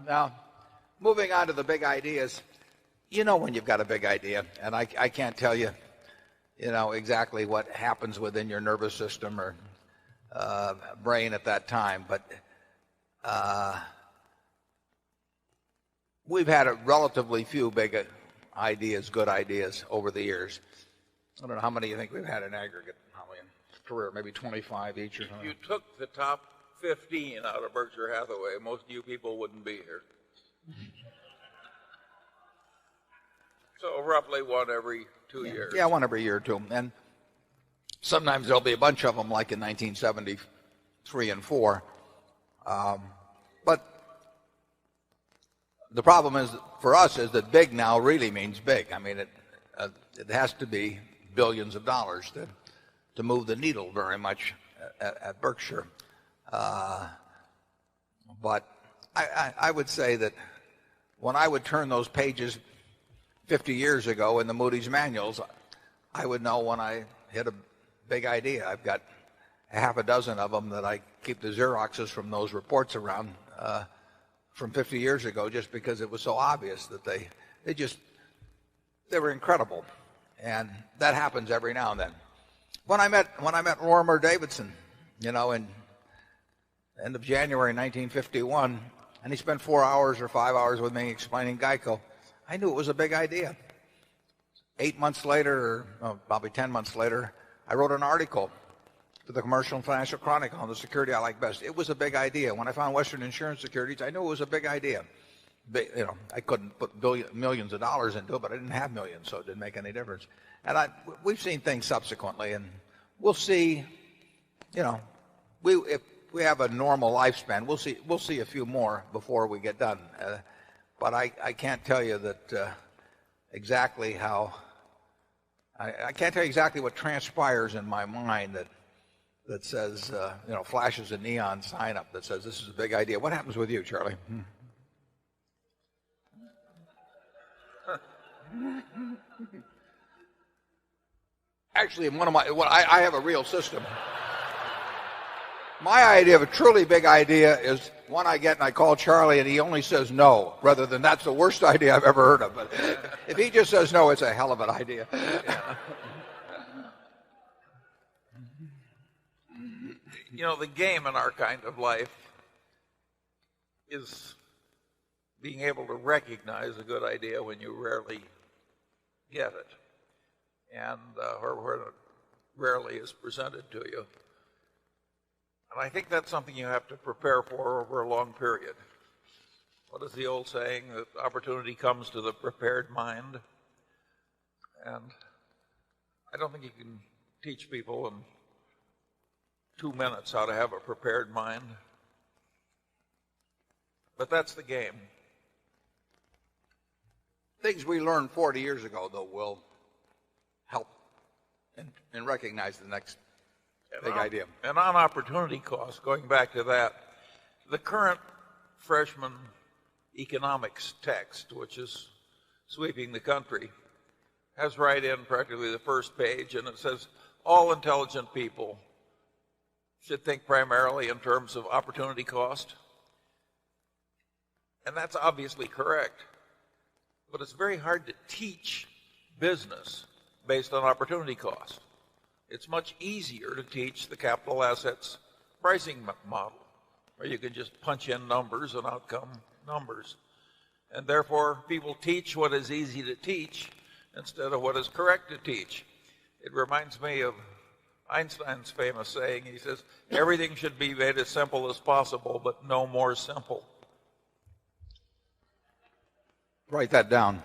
Now, moving on to the big ideas, you know when you've got a big idea, and I can't tell you, exactly what happens within your nervous system or brain at that time, but we've had a relatively few big ideas, good ideas over the years. I don't know how many you think we've had in aggregate, Holly, in career, maybe 25 each or something. If you took the top 15 out of Berkshire Hathaway, most of you people wouldn't be here. So roughly one every 2 years. Yeah, one every year or two. And sometimes there'll be a bunch of them like in 1973 and 4. But the problem is for us is that big now really means big. I mean, it has to be billions of dollars to move the needle very much at Berkshire. But I would say that when I would turn those pages 50 years ago in the Moody's manuals, I would know when I hit a big idea. I've got a half a dozen of them that I keep the Xeroxes from those reports around from 50 years ago, just because it was so obvious that they were incredible. And that happens every now and then. When I met Lorimer Davidson, in end of January 1951, and he spent 4 hours or 5 hours with me explaining GEICO, I knew it was a big idea. 8 months later, or probably 10 months later, I wrote an article for the Commercial and Financial Chronicle on the security I like best. It was a big idea. When I found Western Insurance Securities, I knew it was a big idea. I couldn't put millions of dollars into it, but I didn't have millions, so it didn't make any difference. And we've seen things subsequently, and we'll see. If we have a normal lifespan, we'll see a few more before we get done. But I can't tell you that exactly how. I can't tell you exactly what transpires in my mind that says, flashes a neon sign up that says this is a big idea. What happens with you, Charlie? Actually, I have a real system. My idea of a truly big idea is one I get and I call Charlie and he only says no, rather than that's the worst idea I've ever heard of. But if he just says no, it's a hell of an idea. The game in our kind of life is being able to recognize a good idea when you rarely get it, and where it rarely is presented to you. And I think that's something you have to prepare for over a long period. What is the old saying? That opportunity comes to the prepared mind. And I don't think you can teach people in 2 minutes how to have a prepared mind. But that's the game. Things we learned 40 years ago, though, will help and recognize the next big idea. And on opportunity cost, going back to that, the current freshman economics text, which is sweeping the country, has right in practically the first page, and it says all intelligent people should think primarily in terms of opportunity cost. And that's obviously correct. But it's very hard to teach business based on opportunity cost. It's much easier to teach the capital assets pricing model, where you can just punch in numbers and out come numbers. And therefore, people teach what is easy to teach instead of what is correct to teach. It reminds me of Einstein's famous saying. He says, everything should be made as simple as possible, but no more simple. Write that down.